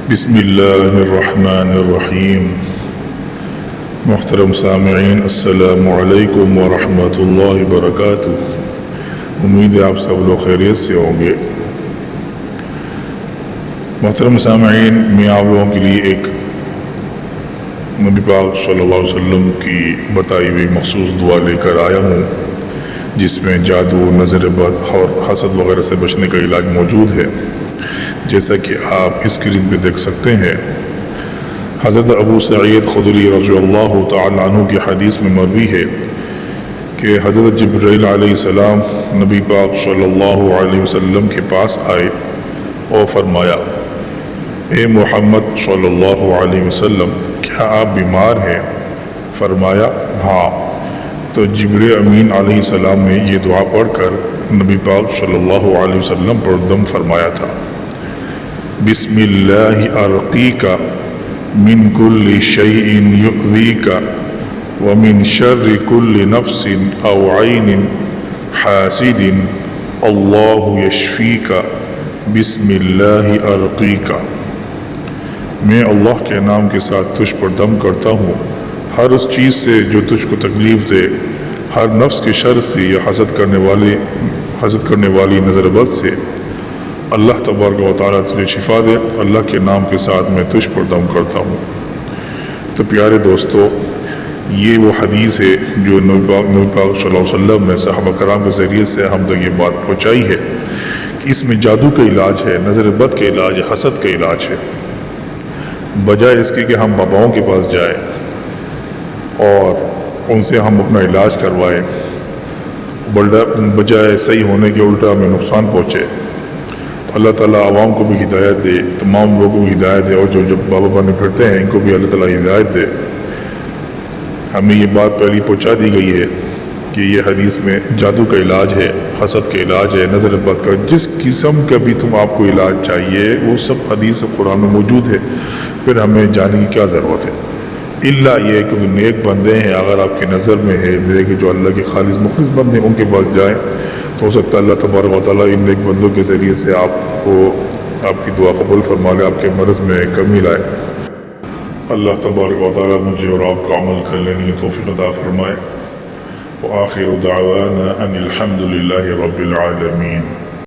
بسم اللہ الرحمن الرحیم۔ محترم سامعین، السلام علیکم ورحمۃ اللہ وبرکاتہ۔ امید ہے آپ سب لوگ خیریت سے ہوں گے۔ محترم سامعین، میں آپ لوگوں کے لیے ایک نبی پاک صلی اللہ علیہ وسلم کی بتائی ہوئی مخصوص دعا لے کر آیا ہوں، جس میں جادو، نظر بد اور حسد وغیرہ سے بچنے کا علاج موجود ہے، جیسا کہ آپ اسکرین پہ دیکھ سکتے ہیں۔ حضرت ابو سعید خدری رضی اللہ تعالی عنہ کی حدیث میں مروی ہے کہ حضرت جبرائیل علیہ السلام نبی پاک صلی اللہ علیہ وسلم کے پاس آئے اور فرمایا، اے محمد صلی اللہ علیہ وسلم، کیا آپ بیمار ہیں؟ فرمایا، ہاں۔ تو جبرائیل امین علیہ السلام نے یہ دعا پڑھ کر نبی پاک صلی اللہ علیہ وسلم پر دم فرمایا تھا، بسم اللہ ارقیک من کل شیء یؤذیک ومن شر کل نفس او عین حاسد اللہ یشفیک بسم اللہ ارقیک۔ میں اللہ کے نام کے ساتھ تجھ پر دم کرتا ہوں، ہر اس چیز سے جو تجھ کو تکلیف دے، ہر نفس کے شر سے یا حسد کرنے والی نظر بد سے، اللہ تبارک و تعالیٰ تجھے شفا دے۔ اللہ کے نام کے ساتھ میں تجھ پر دم کرتا ہوں۔ تو پیارے دوستو، یہ وہ حدیث ہے جو نبی پاک صلی اللہ علیہ وسلم نے صحابہ کرام کے ذریعے سے ہم تک یہ بات پہنچائی ہے کہ اس میں جادو کا علاج ہے، نظر بد کا علاج ہے، حسد کا علاج ہے۔ بجائے اس کے کہ ہم باباؤں کے پاس جائیں اور ان سے ہم اپنا علاج کروائیں، بجائے صحیح ہونے کے الٹا ہمیں نقصان پہنچے، اللہ تعالیٰ عوام کو بھی ہدایت دے، تمام لوگوں کو ہدایت دے، اور جو بابا بنے پھرتے ہیں ان کو بھی اللہ تعالیٰ ہدایت دے۔ ہمیں یہ بات پہلی پہنچا دی گئی ہے کہ یہ حدیث میں جادو کا علاج ہے، حسد کا علاج ہے، نظر بد کا، جس قسم کا بھی آپ کو علاج چاہیے وہ سب حدیث و قرآن میں موجود ہے۔ پھر ہمیں جانے کی کیا ضرورت ہے؟ اللہ یہ کہ نیک بندے ہیں، اگر آپ کی نظر میں ہے کہ جو اللہ کے خالص مخلص بندے ہیں ان کے پاس جائیں تو ہو سکتا ہے اللہ تبارک و تعالیٰ ان نیک بندوں کے ذریعے سے آپ کی دعا قبول فرما لے، آپ کے مرض میں کمی لائے۔ اللہ تبارک و تعالیٰ مجھے اور آپ کا عمل کر لینے کی توفیق عطا فرمائے۔ وآخر دعوانا ان الحمد للہ رب العالمین۔